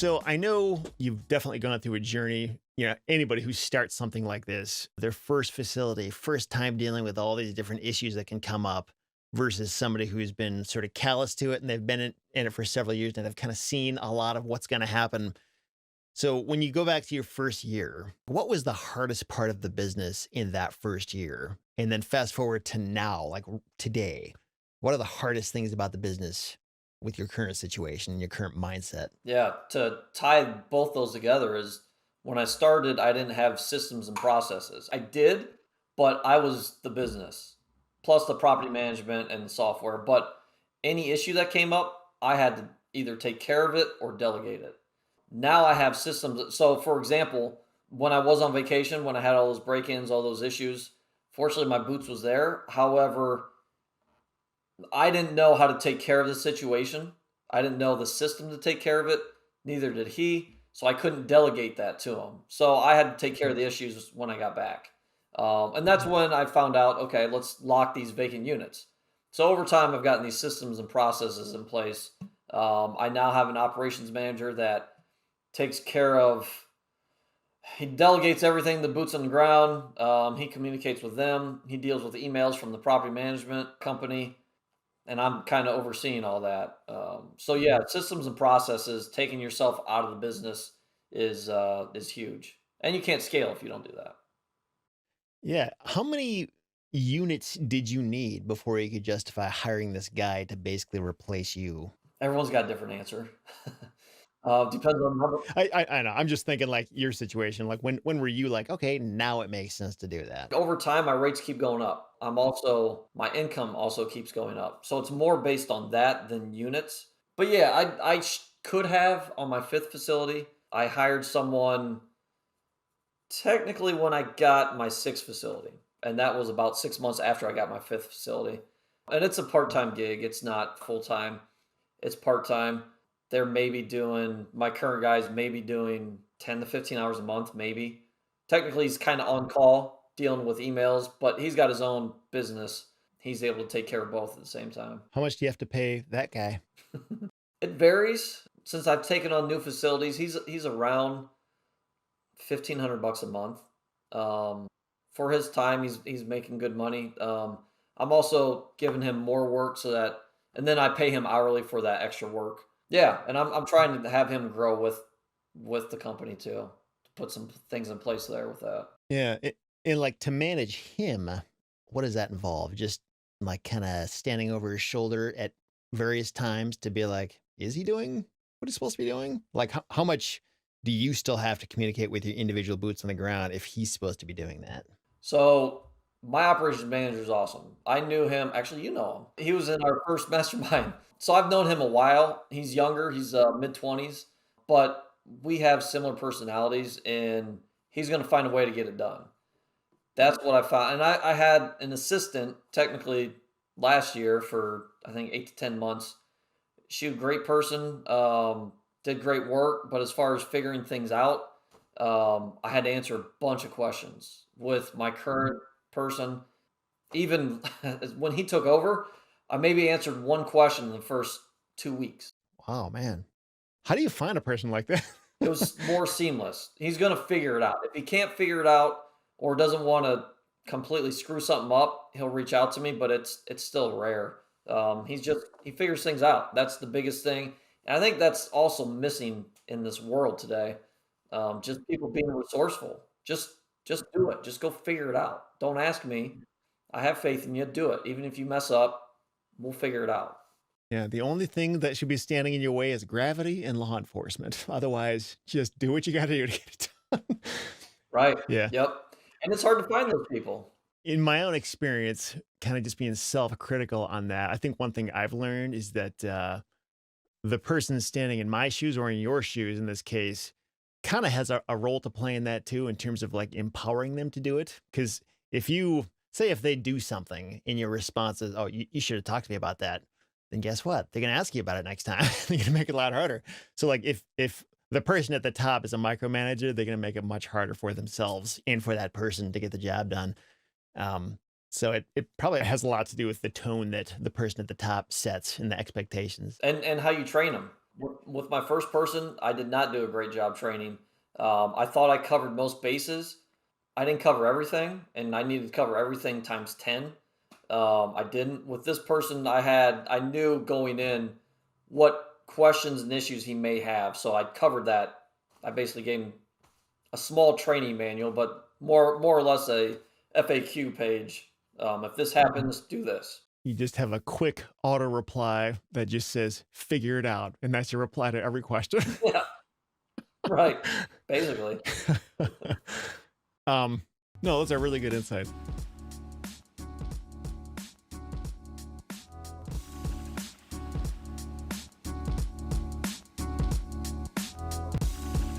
So I know you've definitely gone through a journey. Anybody who starts something like this, their first facility, first time dealing with all these different issues that can come up versus somebody who's been sort of callous to it and they've been in it for several years and they've kind of seen a lot of what's going to happen. So when you go back to your first year, what was the hardest part of the business in that first year? And then fast forward to now, like today, what are the hardest things about the business with your current situation and your current mindset? Yeah, to tie both those together is when I started, I didn't have systems and processes. I did, but I was the business, plus the property management and software. But any issue that came up, I had to either take care of it or delegate it. Now I have systems. So, for example, when I was on vacation, when I had all those break ins, all those issues, fortunately, my boots was there. However, I didn't know how to take care of the situation. I didn't know the system to take care of it. Neither did he. So I couldn't delegate that to him. So I had to take care of the issues when I got back. And that's when I found out, okay, let's lock these vacant units. So over time, I've gotten these systems and processes in place. I now have an operations manager that takes care of, he delegates everything, the boots on the ground. He communicates with them. He deals with emails from the property management company, and I'm kind of overseeing all that. So yeah, systems and processes, taking yourself out of the business is huge, and you can't scale if you don't do that. Yeah. How many units did you need before you could justify hiring this guy to basically replace you? Everyone's got a different answer. Depends on how. I know. I'm just thinking like your situation. Like when were you like, okay, now it makes sense to do that? Over time, my rates keep going up. My income also keeps going up. So it's more based on that than units. But yeah, could have on my fifth facility. I hired someone technically when I got my sixth facility. And that was about 6 months after I got my fifth facility. And it's a part time gig, it's not full time, it's part time. They're maybe doing, my current guy's maybe doing 10 to 15 hours a month, maybe. Technically, he's kind of on call dealing with emails, but he's got his own business. He's able to take care of both at the same time. How much do you have to pay that guy? It varies. Since I've taken on new facilities, he's around 1,500 bucks a month. Um, for his time, he's making good money. I'm also giving him more work so that, and then I pay him hourly for that extra work. Yeah, and I'm trying to have him grow with the company too. To put some things in place there with that. Yeah. And like to manage him, what does that involve? Just like kind of standing over his shoulder at various times to be like, is he doing what he's supposed to be doing? Like how much do you still have to communicate with your individual boots on the ground if he's supposed to be doing that? So my operations manager is awesome. I knew him. Actually, you know him. He was in our first mastermind. So I've known him a while. He's younger. He's mid 20s, but we have similar personalities, and he's going to find a way to get it done. That's what I found. And I had an assistant technically last year for I think 8 to 10 months. She was a great person, did great work, but as far as figuring things out, I had to answer a bunch of questions with my current person. Even when he took over, I maybe answered one question in the first 2 weeks. Wow, man. How do you find a person like that? It was more seamless. He's going to figure it out. If he can't figure it out or doesn't want to completely screw something up, he'll reach out to me, but it's still rare. He figures things out. That's the biggest thing, and I think that's also missing in this world today. Just people being resourceful. Just do it. Just go figure it out. Don't ask me. I have faith in you. Do it. Even if you mess up, we'll figure it out. Yeah, the only thing that should be standing in your way is gravity and law enforcement. Otherwise, just do what you got to do to get it done. Right. Yeah. Yep. And it's hard to find those people. In my own experience, kind of just being self-critical on that, I think one thing I've learned is that the person standing in my shoes or in your shoes in this case kind of has a role to play in that too, in terms of like empowering them to do it. Because if you say if they do something and your response is, oh, you should have talked to me about that, then guess what? They're going to ask you about it next time. They're going to make it a lot harder. So like if the person at the top is a micromanager, they're going to make it much harder for themselves and for that person to get the job done. So it probably has a lot to do with the tone that the person at the top sets and the expectations. And how you train them. With my first person, I did not do a great job training. I thought I covered most bases. I didn't cover everything, and I needed to cover everything times 10. I didn't. With this person, I knew going in what questions and issues he may have, so I covered that. I basically gave him a small training manual, but more or less a FAQ page. If this happens, do this. You just have a quick auto reply that just says, figure it out. And that's your reply to every question. Yeah, right. Basically. um, no, those are really good insights.